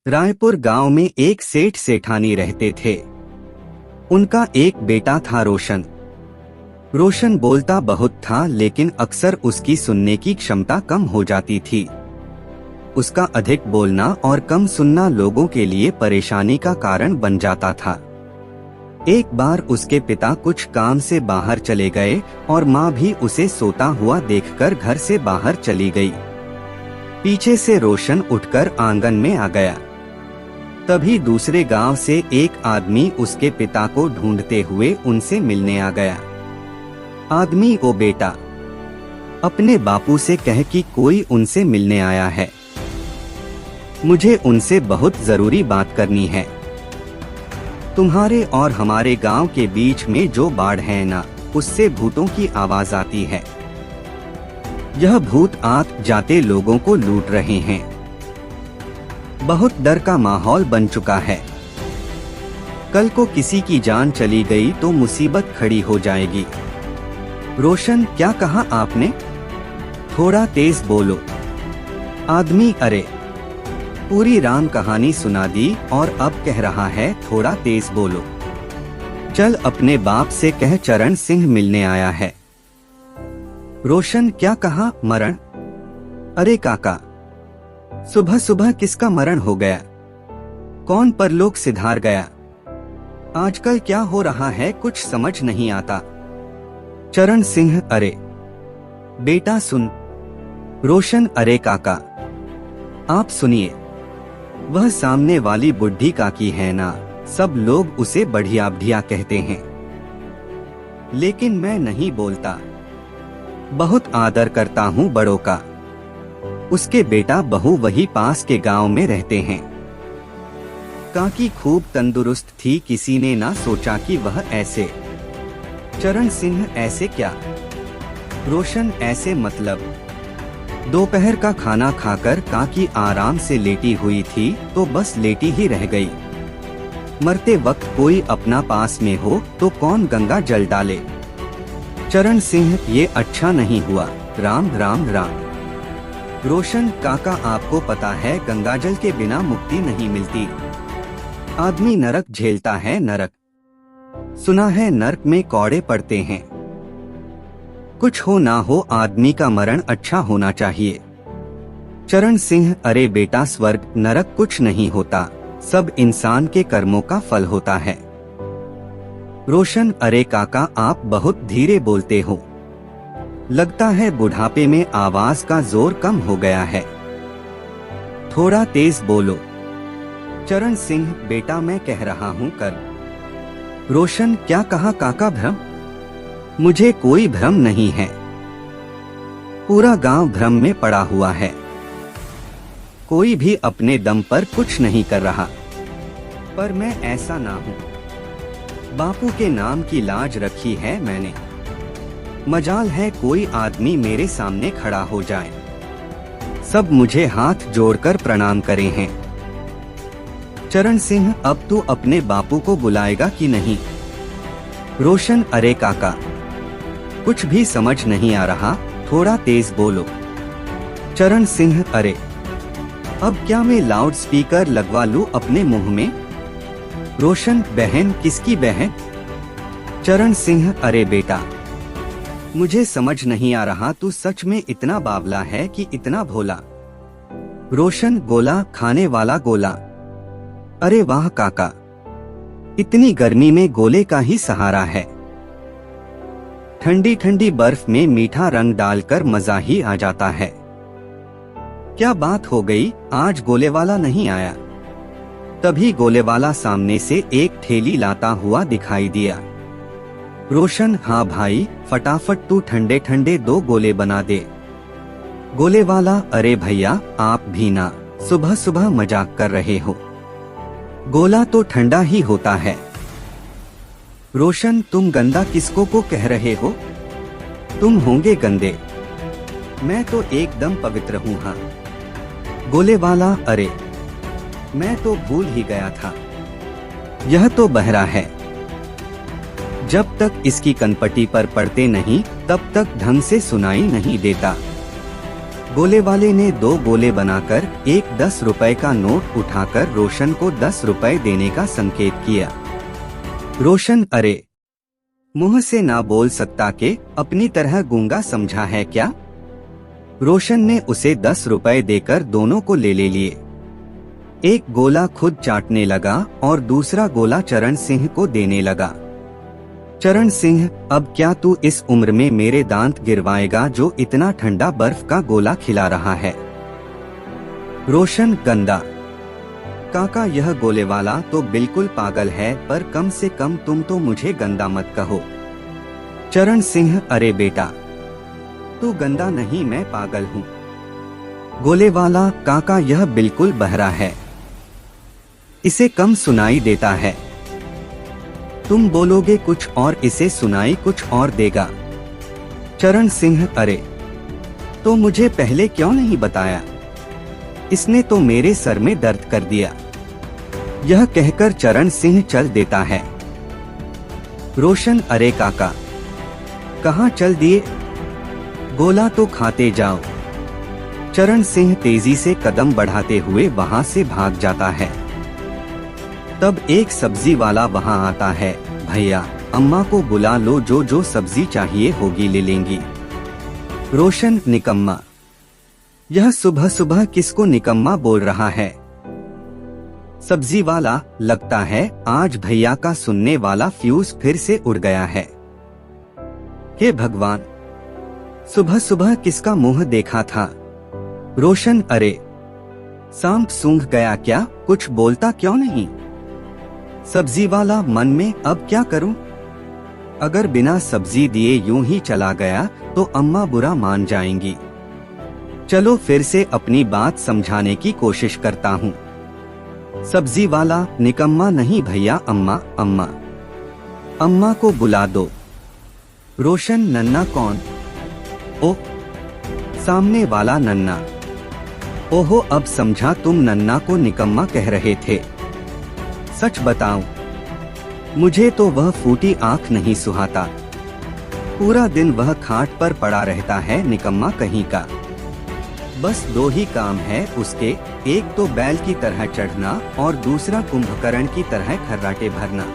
रायपुर गांव में एक सेठ सेठानी रहते थे। उनका एक बेटा था रोशन। रोशन बोलता बहुत था, लेकिन अक्सर उसकी सुनने की क्षमता कम हो जाती थी। उसका अधिक बोलना और कम सुनना लोगों के लिए परेशानी का कारण बन जाता था। एक बार उसके पिता कुछ काम से बाहर चले गए और माँ भी उसे सोता हुआ देखकर घर से बाहर चली गई। पीछे से रोशन उठकर आंगन में आ गया। तभी दूसरे गांव से एक आदमी उसके पिता को ढूंढते हुए उनसे मिलने आ गया। आदमी, ओ बेटा, अपने बापू से कह कि कोई उनसे मिलने आया है। मुझे उनसे बहुत जरूरी बात करनी है। तुम्हारे और हमारे गांव के बीच में जो बाढ़ है ना, उससे भूतों की आवाज आती है। यह भूत आत जाते लोगों को लूट रहे हैं। बहुत डर का माहौल बन चुका है। कल को किसी की जान चली गई तो मुसीबत खड़ी हो जाएगी। रोशन, क्या कहा आपने? थोड़ा तेज बोलो। आदमी, अरे पूरी राम कहानी सुना दी और अब कह रहा है थोड़ा तेज बोलो। चल अपने बाप से कह चरण सिंह मिलने आया है। रोशन, क्या कहा? मरण? अरे काका, सुबह सुबह किसका मरण हो गया? कौन परलोक सिधार गया? आजकल क्या हो रहा है कुछ समझ नहीं आता। चरण सिंह, अरे बेटा सुन। रोशन, अरे काका आप सुनिए। वह सामने वाली बुढ़ी काकी है ना, सब लोग उसे बढ़िया बढ़िया कहते हैं, लेकिन मैं नहीं बोलता। बहुत आदर करता हूँ बड़ों का। उसके बेटा बहू वही पास के गांव में रहते हैं। काकी खूब तंदुरुस्त थी, किसी ने ना सोचा कि वह ऐसे। चरण सिंह, ऐसे क्या? रोशन, ऐसे मतलब दोपहर का खाना खाकर काकी आराम से लेटी हुई थी तो बस लेटी ही रह गई। मरते वक्त कोई अपना पास में हो तो कौन गंगा जल डाले? चरण सिंह, ये अच्छा नहीं हुआ। राम राम राम। रोशन, काका आपको पता है गंगाजल के बिना मुक्ति नहीं मिलती। आदमी नरक झेलता है, नरक। सुना है नरक में कौड़े पड़ते हैं। कुछ हो ना हो आदमी का मरण अच्छा होना चाहिए। चरण सिंह, अरे बेटा स्वर्ग नरक कुछ नहीं होता, सब इंसान के कर्मों का फल होता है। रोशन, अरे काका आप बहुत धीरे बोलते हो। लगता है बुढ़ापे में आवाज का जोर कम हो गया है। थोड़ा तेज बोलो। चरण सिंह, बेटा मैं कह रहा हूँ कर। रोशन, क्या कहा काका? भ्रम? मुझे कोई भ्रम नहीं है। पूरा गांव भ्रम में पड़ा हुआ है। कोई भी अपने दम पर कुछ नहीं कर रहा। पर मैं ऐसा ना हूँ। बापू के नाम की लाज रखी है मैंने। मजाल है कोई आदमी मेरे सामने खड़ा हो जाए। सब मुझे हाथ जोड़कर प्रणाम करे हैं। चरण सिंह, अब तू अपने बापू को बुलाएगा कि नहीं? रोशन, अरे काका कुछ भी समझ नहीं आ रहा, थोड़ा तेज बोलो। चरण सिंह, अरे अब क्या मैं लाउड स्पीकर लगवा लूं अपने मुंह में? रोशन, बहन किसकी बहन? चरण सिंह, अरे बेटा मुझे समझ नहीं आ रहा तू सच में इतना बावला है कि इतना भोला। रोशन, गोला खाने वाला गोला। अरे वाह काका, इतनी गर्मी में गोले का ही सहारा है। ठंडी ठंडी बर्फ में मीठा रंग डालकर मजा ही आ जाता है। क्या बात हो गई, आज गोले वाला नहीं आया? तभी गोले वाला सामने से एक ठेली लाता हुआ दिखाई दिया। रोशन, हाँ भाई फटाफट तू ठंडे ठंडे 2 गोले बना दे। गोले वाला, अरे भैया आप भी ना सुबह सुबह मजाक कर रहे हो। गोला तो ठंडा ही होता है। रोशन, तुम गंदा किसको को कह रहे हो? तुम होंगे गंदे। मैं तो एकदम पवित्र हूँ। हाँ। गोले वाला, अरे मैं तो भूल ही गया था। यह तो बहरा है। जब तक इसकी कनपटी पर पड़ते नहीं तब तक ढंग से सुनाई नहीं देता। गोले वाले ने 2 गोले बनाकर एक 10 रुपए का नोट उठाकर रोशन को 10 रुपए देने का संकेत किया। रोशन अरे मुंह से ना बोल सकता के अपनी तरह गूंगा समझा है क्या? रोशन ने उसे 10 रुपए देकर दोनों को ले लिए। एक गोला खुद चाटने लगा और दूसरा गोला चरण सिंह को देने लगा। चरण सिंह, अब क्या तू इस उम्र में मेरे दांत गिरवाएगा जो इतना ठंडा बर्फ का गोला खिला रहा है? रोशन, गंदा। काका यह गोले वाला तो बिल्कुल पागल है, पर कम से कम तुम तो मुझे गंदा मत कहो। चरण सिंह, अरे बेटा तू गंदा नहीं, मैं पागल हूँ। गोले वाला, काका यह बिल्कुल बहरा है, इसे कम सुनाई देता है। तुम बोलोगे कुछ और इसे सुनाई कुछ और देगा। चरण सिंह, अरे तो मुझे पहले क्यों नहीं बताया? इसने तो मेरे सर में दर्द कर दिया। यह कहकर चरण सिंह चल देता है। रोशन, अरे काका कहाँ चल दिए? गोला तो खाते जाओ। चरण सिंह तेजी से कदम बढ़ाते हुए वहां से भाग जाता है। तब एक सब्जी वाला वहां आता है। भैया अम्मा को बुला लो, जो सब्जी चाहिए होगी ले लेंगी। रोशन, निकम्मा। यह सुबह सुबह किसको निकम्मा बोल रहा है? सब्जी वाला, लगता है आज भैया का सुनने वाला फ्यूज फिर से उड़ गया है। हे भगवान, सुबह सुबह किसका मुंह देखा था? रोशन, अरे सांप सूंघ गया क्या? कुछ बोलता क्यों नहीं? सब्जी वाला मन में, अब क्या करूं? अगर बिना सब्जी दिए यूं ही चला गया तो अम्मा बुरा मान जाएंगी। चलो फिर से अपनी बात समझाने की कोशिश करता हूं। सब्जी वाला, निकम्मा नहीं भैया, अम्मा अम्मा अम्मा को बुला दो। रोशन, नन्ना कौन? ओ, सामने वाला नन्ना। ओहो, अब समझा, तुम नन्ना को निकम्मा कह रहे थे। सच बताऊं, मुझे तो वह फूटी आंख नहीं सुहाता। पूरा दिन वह खाट पर पड़ा रहता है, निकम्मा कहीं का। बस 2 ही काम है उसके, एक तो बैल की तरह चढ़ना और दूसरा कुंभकर्ण की तरह खर्राटे भरना।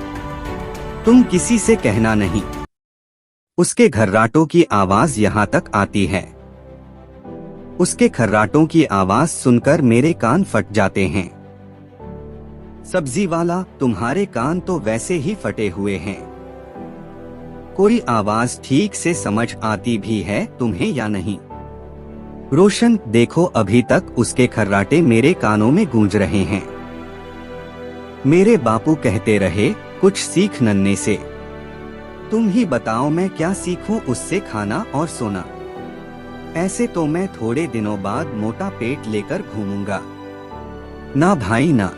तुम किसी से कहना नहीं। उसके खर्राटों की आवाज यहाँ तक आती है। उसके खर्राटों की आवाज सुनकर मेरे कान फट जाते हैं। सब्जी वाला, तुम्हारे कान तो वैसे ही फटे हुए हैं। कोई आवाज ठीक से समझ आती भी है तुम्हें या नहीं? रोशन, देखो अभी तक उसके खर्राटे मेरे कानों में गूंज रहे हैं। मेरे बापू कहते रहे, कुछ सीख नन्हे से। तुम ही बताओ मैं क्या सीखूं उससे? खाना और सोना। ऐसे तो मैं थोड़े दिनों बाद मोटा पेट लेकर घूमूंगा। ना भाई ना,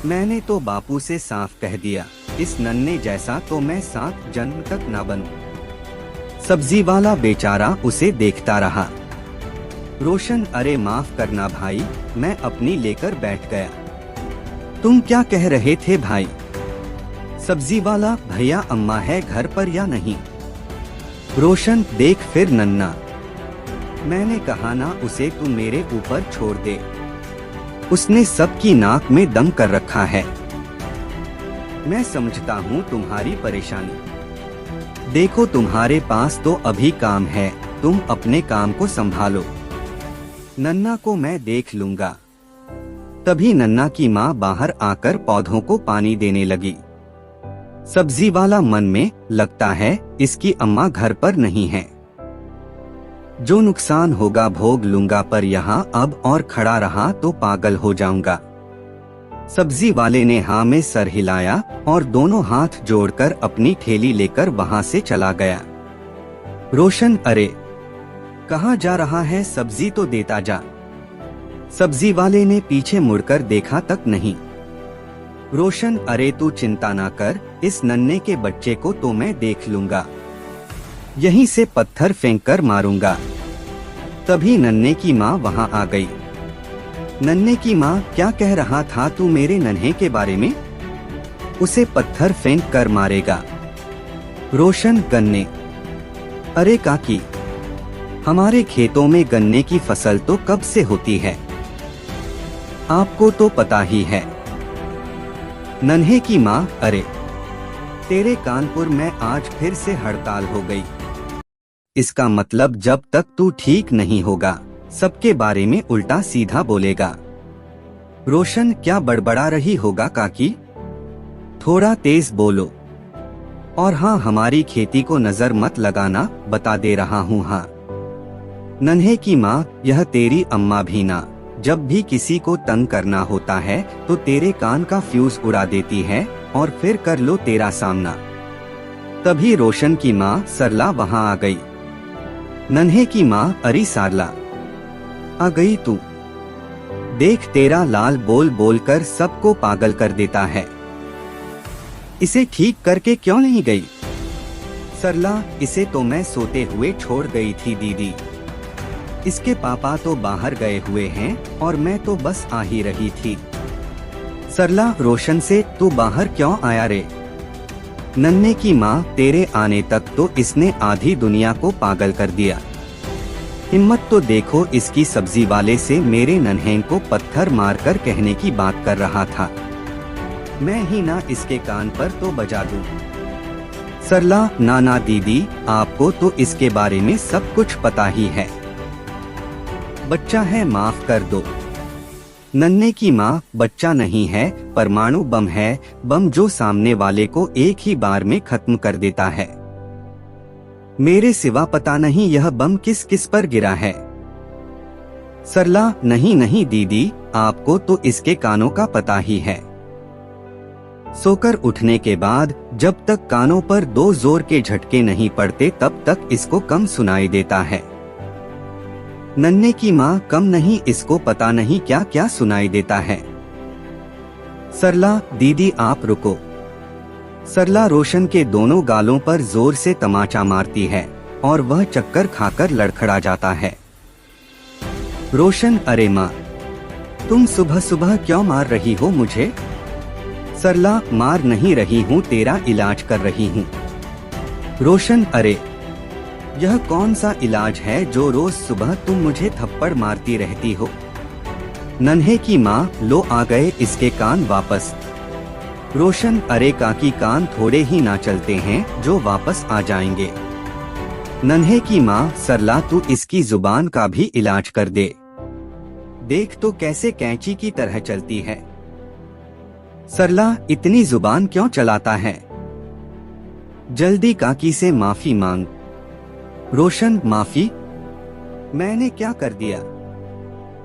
मैंने तो बापू से साफ कह दिया, इस नन्हे जैसा तो मैं 7 जन्म तक ना बनूं। सब्जी वाला बेचारा उसे देखता रहा। रोशन, अरे माफ करना भाई, मैं अपनी लेकर बैठ गया। तुम क्या कह रहे थे भाई? सब्जी वाला, भैया अम्मा है घर पर या नहीं? रोशन, देख फिर नन्ना, मैंने कहा ना उसे तू मेरे ऊपर छोड़ दे। उसने सबकी नाक में दम कर रखा है। मैं समझता हूँ तुम्हारी परेशानी। देखो तुम्हारे पास तो अभी काम है, तुम अपने काम को संभालो। नन्ना को मैं देख लूंगा। तभी नन्ना की माँ बाहर आकर पौधों को पानी देने लगी। सब्जी वाला मन में, लगता है इसकी अम्मा घर पर नहीं है। जो नुकसान होगा भोग लूंगा, पर यहाँ अब और खड़ा रहा तो पागल हो जाऊंगा। सब्जी वाले ने हाँ में सर हिलाया और दोनों हाथ जोड़कर अपनी ठेली लेकर वहां से चला गया। रोशन, अरे कहाँ जा रहा है? सब्जी तो देता जा। सब्जी वाले ने पीछे मुड़कर देखा तक नहीं। रोशन, अरे तू चिंता ना कर, इस नन्हे के बच्चे को तो मैं देख लूंगा, यहीं से पत्थर फेंक कर मारूंगा। तभी नन्हे की माँ वहां आ गई। नन्हे की माँ, क्या कह रहा था तू मेरे नन्हे के बारे में? उसे पत्थर फेंक कर मारेगा। रोशन, गन्ने। अरे काकी, हमारे खेतों में गन्ने की फसल तो कब से होती है, आपको तो पता ही है। नन्हे की माँ, अरे तेरे कानपुर में आज फिर से हड़ताल हो गई। इसका मतलब जब तक तू ठीक नहीं होगा सबके बारे में उल्टा सीधा बोलेगा। रोशन, क्या बड़बड़ा रही होगा काकी? थोड़ा तेज बोलो। और हाँ, हमारी खेती को नजर मत लगाना, बता दे रहा हूँ। हाँ नन्हे की माँ, यह तेरी अम्मा भी ना, जब भी किसी को तंग करना होता है तो तेरे कान का फ्यूज उड़ा देती है और फिर कर लो तेरा सामना। तभी रोशन की माँ सरला वहाँ आ गई। नन्हे की माँ, अरे सारला, आ गई तू? देख तेरा लाल बोल बोल कर सबको पागल कर देता है, इसे ठीक करके क्यों नहीं गई? सरला, इसे तो मैं सोते हुए छोड़ गई थी दीदी। इसके पापा तो बाहर गए हुए हैं और मैं तो बस आ ही रही थी। सरला, रोशन से तू बाहर क्यों आया रे? नन्हे की माँ, तेरे आने तक तो इसने आधी दुनिया को पागल कर दिया। हिम्मत तो देखो इसकी, सब्जी वाले से मेरे नन्हे को पत्थर मारकर कहने की बात कर रहा था। मैं ही ना इसके कान पर तो बजा दूं। सरला, ना दीदी, आपको तो इसके बारे में सब कुछ पता ही है। बच्चा है, माफ कर दो। नन्हे की माँ, बच्चा नहीं है, परमाणु बम है, बम जो सामने वाले को एक ही बार में खत्म कर देता है। मेरे सिवा पता नहीं यह बम किस किस पर गिरा है। सरला, नहीं दीदी, आपको तो इसके कानों का पता ही है। सोकर उठने के बाद जब तक कानों पर 2 जोर के झटके नहीं पड़ते तब तक इसको कम सुनाई देता है। नन्हे की माँ, कम नहीं, इसको पता नहीं क्या क्या सुनाई देता है। सरला, दीदी आप रुको। सरला रोशन के दोनों गालों पर जोर से तमाचा मारती है और वह चक्कर खाकर लड़खड़ा जाता है। रोशन, अरे माँ, तुम सुबह सुबह क्यों मार रही हो मुझे? सरला, मार नहीं रही हूँ, तेरा इलाज कर रही हूँ। रोशन, अरे यह कौन सा इलाज है जो रोज सुबह तुम मुझे थप्पड़ मारती रहती हो? नन्हे की माँ, लो आ गए इसके कान वापस। रोशन, अरे काकी, कान थोड़े ही ना चलते हैं जो वापस आ जाएंगे। नन्हे की माँ, सरला तू इसकी जुबान का भी इलाज कर दे। देख तो कैसे कैंची की तरह चलती है। सरला, इतनी जुबान क्यों चलाता है? जल्दी काकी से माफी मांग। रोशन, माफी? मैंने क्या कर दिया?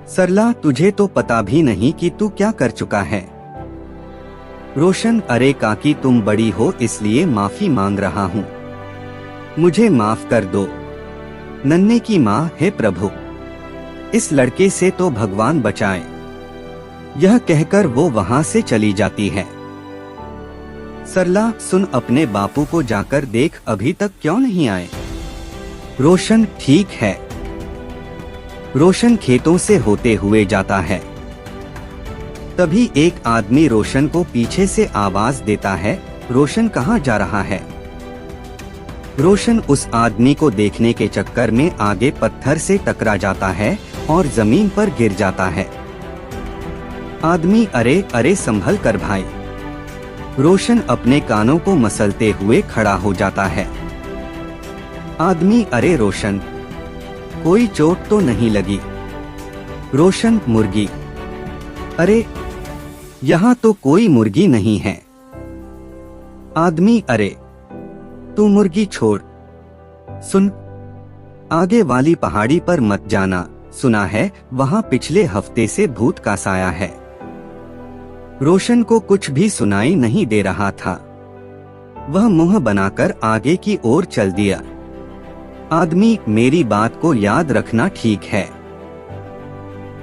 सरला, तुझे तो पता भी नहीं कि तू क्या कर चुका है। रोशन, अरे काकी तुम बड़ी हो इसलिए माफी मांग रहा हूँ, मुझे माफ कर दो। नन्हे की माँ, हे प्रभु, इस लड़के से तो भगवान बचाए। यह कहकर वो वहाँ से चली जाती है। सरला, सुन, अपने बापू को जाकर देख, अभी तक क्यों नहीं आए? रोशन, ठीक है। रोशन खेतों से होते हुए जाता है। तभी एक आदमी रोशन को पीछे से आवाज देता है, रोशन कहाँ जा रहा है? रोशन उस आदमी को देखने के चक्कर में आगे पत्थर से टकरा जाता है और जमीन पर गिर जाता है। आदमी, अरे संभल कर भाई। रोशन अपने कानों को मसलते हुए खड़ा हो जाता है। आदमी, अरे रोशन, कोई चोट तो नहीं लगी? रोशन, मुर्गी? अरे यहाँ तो कोई मुर्गी नहीं है। आदमी, अरे तू मुर्गी छोड़, सुन, आगे वाली पहाड़ी पर मत जाना, सुना है वहाँ पिछले हफ्ते से भूत का साया है। रोशन को कुछ भी सुनाई नहीं दे रहा था। वह मुंह बनाकर आगे की ओर चल दिया। आदमी, मेरी बात को याद रखना, ठीक है?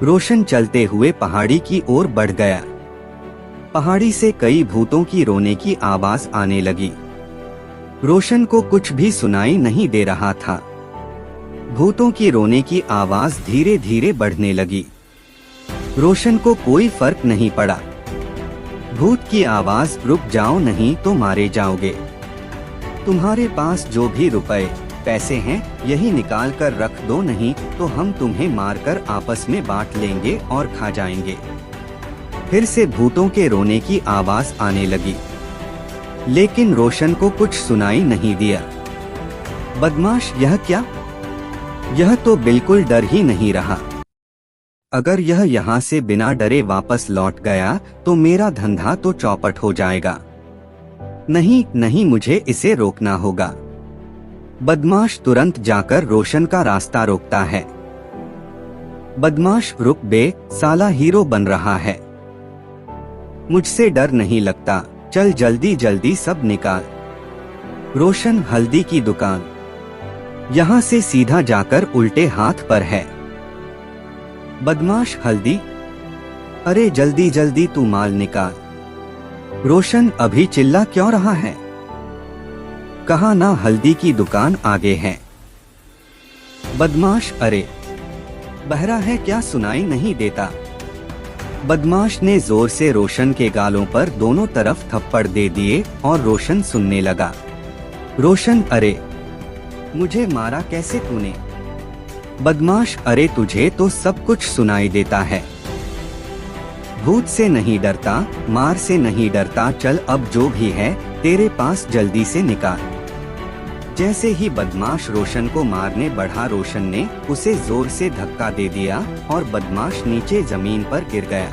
रोशन चलते हुए पहाड़ी की ओर बढ़ गया। पहाड़ी से कई भूतों की रोने की आवाज आने लगी। रोशन को कुछ भी सुनाई नहीं दे रहा था। भूतों की रोने की आवाज धीरे धीरे बढ़ने लगी। रोशन को कोई फर्क नहीं पड़ा। भूत की आवाज, रुक जाओ नहीं तो मारे जाओगे। तुम्हारे पास जो भी रुपए पैसे हैं, यही निकाल कर रख दो, नहीं तो हम तुम्हें मारकर आपस में बांट लेंगे और खा जाएंगे। फिर से भूतों के रोने की आवाज आने लगी, लेकिन रोशन को कुछ सुनाई नहीं दिया। बदमाश, यह क्या? यह तो बिल्कुल डर ही नहीं रहा। अगर यह यहाँ से बिना डरे वापस लौट गया तो मेरा धंधा तो चौपट हो जाएगा। नहीं नहीं, मुझे इसे रोकना होगा। बदमाश तुरंत जाकर रोशन का रास्ता रोकता है। बदमाश, रुक बे, साला हीरो बन रहा है। मुझसे डर नहीं लगता, चल जल्दी जल्दी सब निकाल। रोशन, हल्दी की दुकान। यहाँ से सीधा जाकर उल्टे हाथ पर है। बदमाश, हल्दी? अरे जल्दी जल्दी तू माल निकाल। रोशन, अभी चिल्ला क्यों रहा है? कहा ना हल्दी की दुकान आगे है। बदमाश, अरे बहरा है क्या, सुनाई नहीं देता? बदमाश ने जोर से रोशन के गालों पर दोनों तरफ थप्पड़ दे दिए और रोशन सुनने लगा। रोशन, अरे मुझे मारा कैसे तूने? बदमाश, अरे तुझे तो सब कुछ सुनाई देता है। भूत से नहीं डरता, मार से नहीं डरता, चल अब जो भी है तेरे पास जल्दी से निकाल। जैसे ही बदमाश रोशन को मारने बढ़ा, रोशन ने उसे जोर से धक्का दे दिया और बदमाश नीचे जमीन पर गिर गया।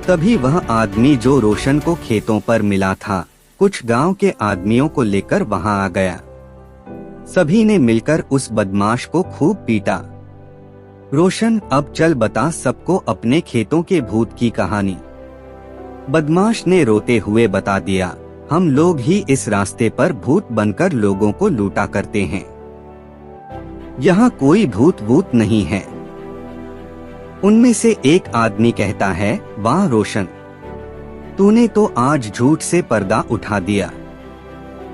तभी वह आदमी जो रोशन को खेतों पर मिला था, कुछ गांव के आदमियों को लेकर वहां आ गया। सभी ने मिलकर उस बदमाश को खूब पीटा। रोशन, अब चल बता सबको अपने खेतों के भूत की कहानी। बदमाश ने रोते हुए बता दिया, हम लोग ही इस रास्ते पर भूत बनकर लोगों को लूटा करते हैं। यहाँ कोई भूत वूत नहीं है। उनमें से एक आदमी कहता है, वाह रोशन, तूने तो आज झूठ से पर्दा उठा दिया।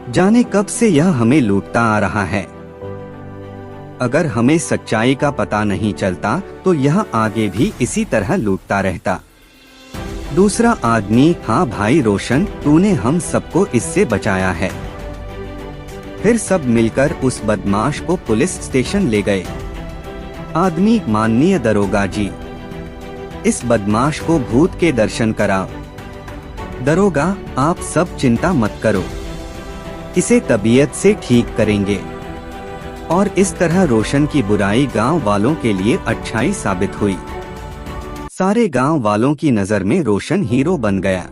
जाने कब से यह हमें लूटता आ रहा है। अगर हमें सच्चाई का पता नहीं चलता तो यह आगे भी इसी तरह लूटता रहता। दूसरा आदमी, हाँ भाई रोशन, तूने हम सबको इससे बचाया है। फिर सब मिलकर उस बदमाश को पुलिस स्टेशन ले गए। आदमी, माननीय दरोगा जी, इस बदमाश को भूत के दर्शन कराओ। दरोगा, आप सब चिंता मत करो, इसे तबीयत से ठीक करेंगे। और इस तरह रोशन की बुराई गांव वालों के लिए अच्छाई साबित हुई। सारे गांव वालों की नजर में रोशन हीरो बन गया।